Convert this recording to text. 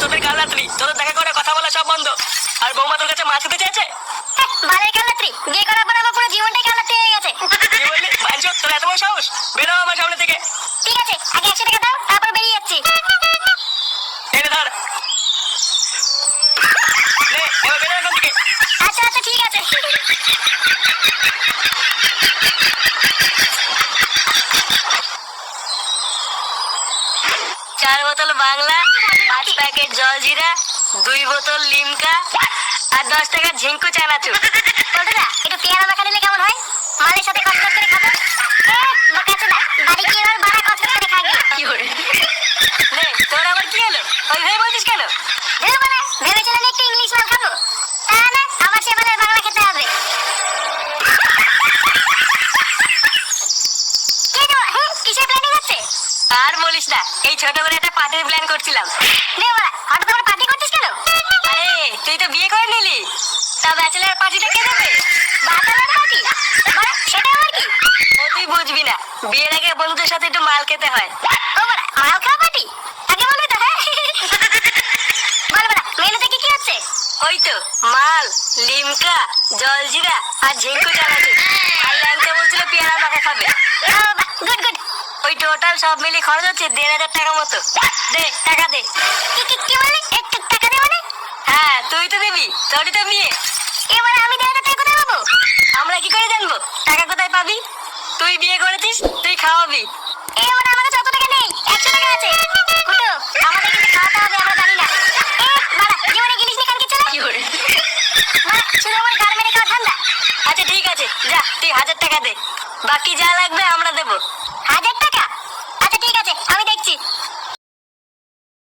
তোদের কাল রাত্রি তোদের দেখা করে কথা বলা সব বন্ধ। আর বৌমা তোর কাছে মাছ খেতে চাইছে? বালের কাল রাত্রি, বিয়ে করার পর আমার পুরো জীবনটাই কাল রাত্রি হয়ে গেছে। কি বললি বাঞ্চো? তোর এত বড় সাহস? বেরো আমার সামনে থেকে। ঠিক আছে, আগে 100 টাকা দাও, তারপর বেরিয়ে যাচ্ছি। এনে ধর। নে এবার বেরো এখান থেকে। আচ্ছা আচ্ছা ঠিক আছে। 4 বোতল বাংলা, 5 প্যাকেট জলজিরা, 2 বোতল লিমকা আর 10 টাকা ঝিঙ্কু চানাচুর। বলটুদা, একটু পেয়ারা মাখা নিলে কেমন হয়? মালের সাথে কচকচ করে খাবো। বোকাচোদা, বাড়ি গিয়ে এবার বাড়া কচকচ করে খাবি। কি করে? নে তোর আবার কি হলো? ওই ভেবে বলছিস কেন? ধুর বাড়া, ভেবেছিলাম একটু ইংলিশ মাল খাবো, তা না, আবার সে বালের বাংলা খেতে হবে। কে গো, কিসের প্ল্যানিং হচ্ছে? আর বলিস না, এই ছোট করে একটা পার্টির প্ল্যান করছিলাম। নে বাড়া, হঠাৎ করে পার্টি করছিস কেন? আরে তুই তো বিয়ে করে নিলি, তা ব্যাচেলার পার্টিটা কে দেবে? বাতালার পার্টি? বাড়া, সেটা আবার কি? ও তুই বুঝবি না, বিয়ের আগে বন্ধুদের সাথে একটু মাল খেতে হয়। ও বাড়া, মাল খাওয়া পার্টি? আগে বলবি তো, হ্যাঁ? বল বাড়া, মেনুতে কি কি হচ্ছে? ওই তো মাল, লিমকা, জলজিরা আর ঝিঙ্কু চানাচুর। আর ল্যাংচা বলছিল পেয়ারা মাখা খাবে। Good good. ওই টোটাল সব মিলিয়ে খরচ হচ্ছে 1,500 টাকা মতো। দে টাকা দে। কি বললি? একটু টাকা দে মানে? হ্যাঁ তুই তো দিবি, তোরই তো বিয়ে। এবারে আমি 1,500 টাকা কোথায় পাবো? আমরা কি করে জানবো টাকা কোথায় পাবি? তুই বিয়ে করেছিস, তুই খাওয়াবি। এবারে আমার কাছে অত টাকা নেই, 100 টাকা আছে। কুটু, আমাদের কিন্তু খাওয়াতে হবে, আমরা জানি না। বাড়া, জীবনে গিলিস নি কালকে চলে? কি করে? বাড়া, শুধু আমার গাল মেরে খাওয়া ঠান্ডা। আচ্ছা ঠিক আছে, যা তুই 1000 টাকা দে, বাকি যা লাগবে আমরা দেবো। 1000